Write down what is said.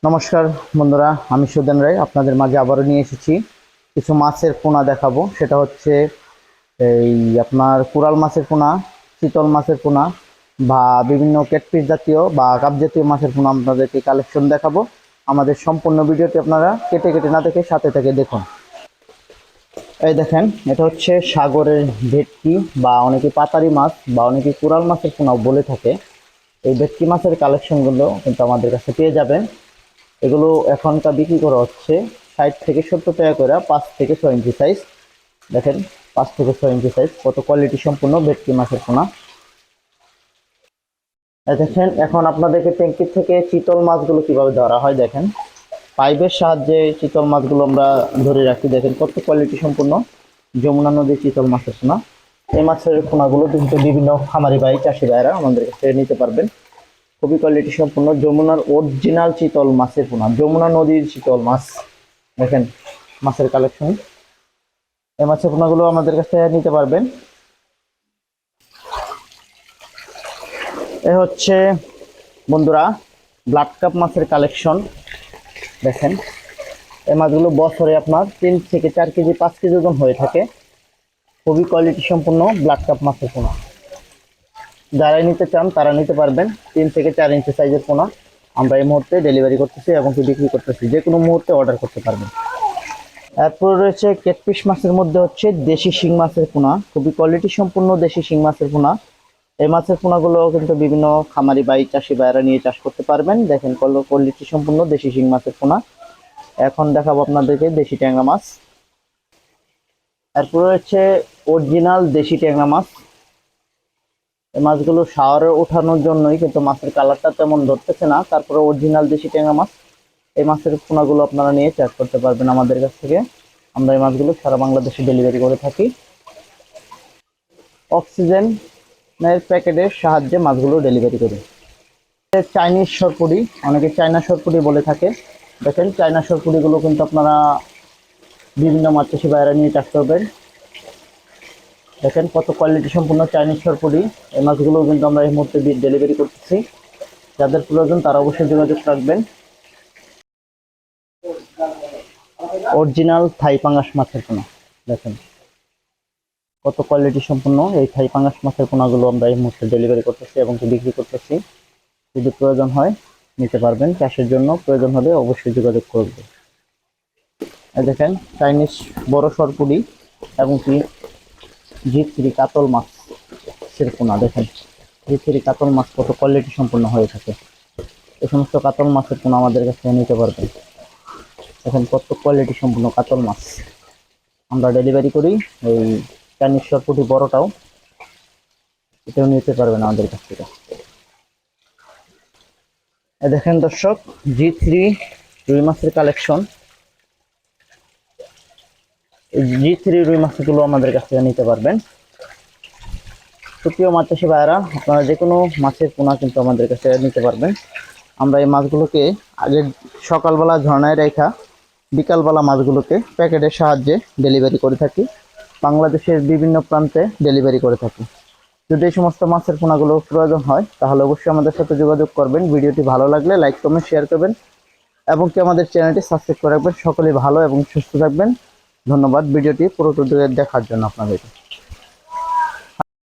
নমস্কার বন্ধুরা, আমি সুদেন রায় আপনাদের মাঝে আবারও নিয়ে এসেছি। কিছু মাছের পোনা দেখাবো। সেটা হচ্ছে এই আপনার কোরাল মাছের পোনা, চিতল মাছের পোনা বা বিভিন্ন ক্যাটফিশ জাতীয় বা কাপ জাতীয় মাছের পোনা আপনাদেরকে কালেকশন দেখাবো। আমাদের সম্পূর্ণ ভিডিওটি আপনারা কেটে কেটে না দেখে সাথে থেকে দেখুন। এই দেখেন, এটা হচ্ছে সাগরের ভেটকি বা অনেকে পাতারি মাছ বা অনেকে কোরাল মাছের পোনাও বলে থাকে। এই ভেটকি মাছের কালেকশনগুলো কিন্তু আমাদের কাছে পেয়ে যাবেন। এগুলো এখনকার বিক্রি করা হচ্ছে 60 থেকে 70 টাকা করে, 5 থেকে 6 ইঞ্চি সাইজ। দেখেন, 5 থেকে 6 ইঞ্চি সাইজ, কত কোয়ালিটি সম্পূর্ণ ভেটকি মাছের পোনা। দেখেন, এখন আপনাদেরকে ট্যাঙ্কির থেকে চিতল মাছগুলো কিভাবে ধরা হয় দেখেন। পাইপের সাহায্যে চিতল মাছগুলো আমরা ধরে রাখি। দেখেন কত কোয়ালিটি সম্পূর্ণ যমুনা নদীর চিতল মাছের পোনা। এই মাছের পোনাগুলো কিন্তু বিভিন্ন খামারি ভাই, চাষি ভাইরা আমাদের কাছ থেকে নিতে পারবেন। খুবই কোয়ালিটি সম্পূর্ণ যমুনার অরিজিনাল চিতল মাছের পোনা, যমুনা নদীর চিতল মাছ। দেখেন মাছের কালেকশন, এই মাছের পোনাগুলো আমাদের কাছে নিতে পারবেন। এ হচ্ছে বন্ধুরা ব্লাড কাপ মাছের কালেকশন। দেখেন, এই মাছগুলো বছরে আপনার 3 থেকে 4 কেজি 5 কেজি ওজন হয়ে থাকে। খুবই কোয়ালিটি সম্পূর্ণ ব্লাড কাপ মাছের পোনা। যারাই নিতে চান তারা নিতে পারবেন। 3 থেকে 4 ইঞ্চি সাইজের পোনা আমরা এই মুহূর্তে ডেলিভারি করতেছি এবং বিক্রি করতেছি। যে কোনো মুহূর্তে অর্ডার করতে পারবেন। এরপর রয়েছে ক্যাটফিশ মাছের মধ্যে হচ্ছে দেশি শিং মাছের পোনা। খুবই কোয়ালিটি সম্পূর্ণ দেশি শিং মাছের পোনা। এই মাছের পোনাগুলো কিন্তু বিভিন্ন খামারি বাই, চাষি ভাইরা নিয়ে চাষ করতে পারবেন। দেখেন কোয়ালিটি সম্পূর্ণ দেশি শিং মাছের পোনা। এখন দেখাবো আপনাদেরকে দেশি ট্যাংরা মাছ। এরপর রয়েছে অরিজিনাল দেশি ট্যাংরা মাছ। এই মাছগুলো শাওয়ারে ওঠানোর জন্যই কিন্তু মাছের কালারটা তেমন ধরতেছে না, তারপরে অরিজিনাল দেশি ট্যাংরা মাছ। এই মাছের পোনাগুলো আপনারা নিয়ে চাষ করতে পারবেন আমাদের কাছ থেকে। আমরা এই মাছগুলো সারা বাংলাদেশে ডেলিভারি করে থাকি। অক্সিজেনের প্যাকেটের সাহায্যে মাছগুলো ডেলিভারি করি। চাইনিজ সরপুরি, অনেকে চায়না সরপুরি বলে থাকে। দেখেন, চায়না সরপুরিগুলো কিন্তু আপনারা বিভিন্ন মাছ চাষি বাইরে নিয়ে চাষ করবেন। দেখেন কত কোয়ালিটি সম্পূর্ণ চাইনিজ সরপুরি। এই মাছগুলো কিন্তু আমরা এই মুহূর্তে ডেলিভারি করতেছি। যাদের প্রয়োজন তারা অবশ্যই যোগাযোগ রাখবেন। অরিজিনাল থাই পাঙ্গাস মাছের পোনা। দেখেন কত কোয়ালিটি সম্পূর্ণ এই থাই পাঙ্গাস মাছের পোনাগুলো আমরা এই মুহূর্তে ডেলিভারি করতেছি এবং বিক্রি করতেছি। যদি প্রয়োজন হয় নিতে পারবেন। চাষের জন্য প্রয়োজন হলে অবশ্যই যোগাযোগ করবে। দেখেন চাইনিজ বড় সরপুরি এবং কি জি3 কাতল মাছের পোনা। দেখেন জি3 কাতল মাছ কত কোয়ালিটি সম্পূর্ণ হয়ে থাকে। এই সমস্ত কাতল মাছের পোনা আমাদের কাছে নিতে পারবেন। দেখেন কত কোয়ালিটি সম্পূর্ণ কাতল মাছ আমরা ডেলিভারি করি। এই চাইনিজ সরপুরি বড়টাও, এটাও নিতে পারবেন আমাদের কাছ থেকে। দেখেন দর্শক, জি3 রুই মাছের কালেকশন। জি3 রুই মাছগুলো আমাদের কাছ থেকে নিতে পারবেন। সুপ্রিয় মাছ চাষি ভাইয়েরা, আপনারা যে কোনো মাছের পোনা কিন্তু আমাদের কাছে নিতে পারবেন। আমরা এই মাছগুলোকে আগে সকালবেলা ঝর্ণায় রেখা বিকালবেলা মাছগুলোকে প্যাকেটের সাহায্যে ডেলিভারি করে থাকি। বাংলাদেশের বিভিন্ন প্রান্তে ডেলিভারি করে থাকি। যদি এই সমস্ত মাছের পোনাগুলো প্রয়োজন হয় তাহলে অবশ্যই আমাদের সাথে যোগাযোগ করবেন। ভিডিওটি ভালো লাগলে লাইক কমেন্ট শেয়ার করবেন এবং কি আমাদের চ্যানেলটি সাবস্ক্রাইব করে রাখবেন। সকলেই ভালো এবং সুস্থ থাকবেন। ধন্যবাদ ভিডিওটি পুরোটা দেখার জন্য আপনাদেরকে।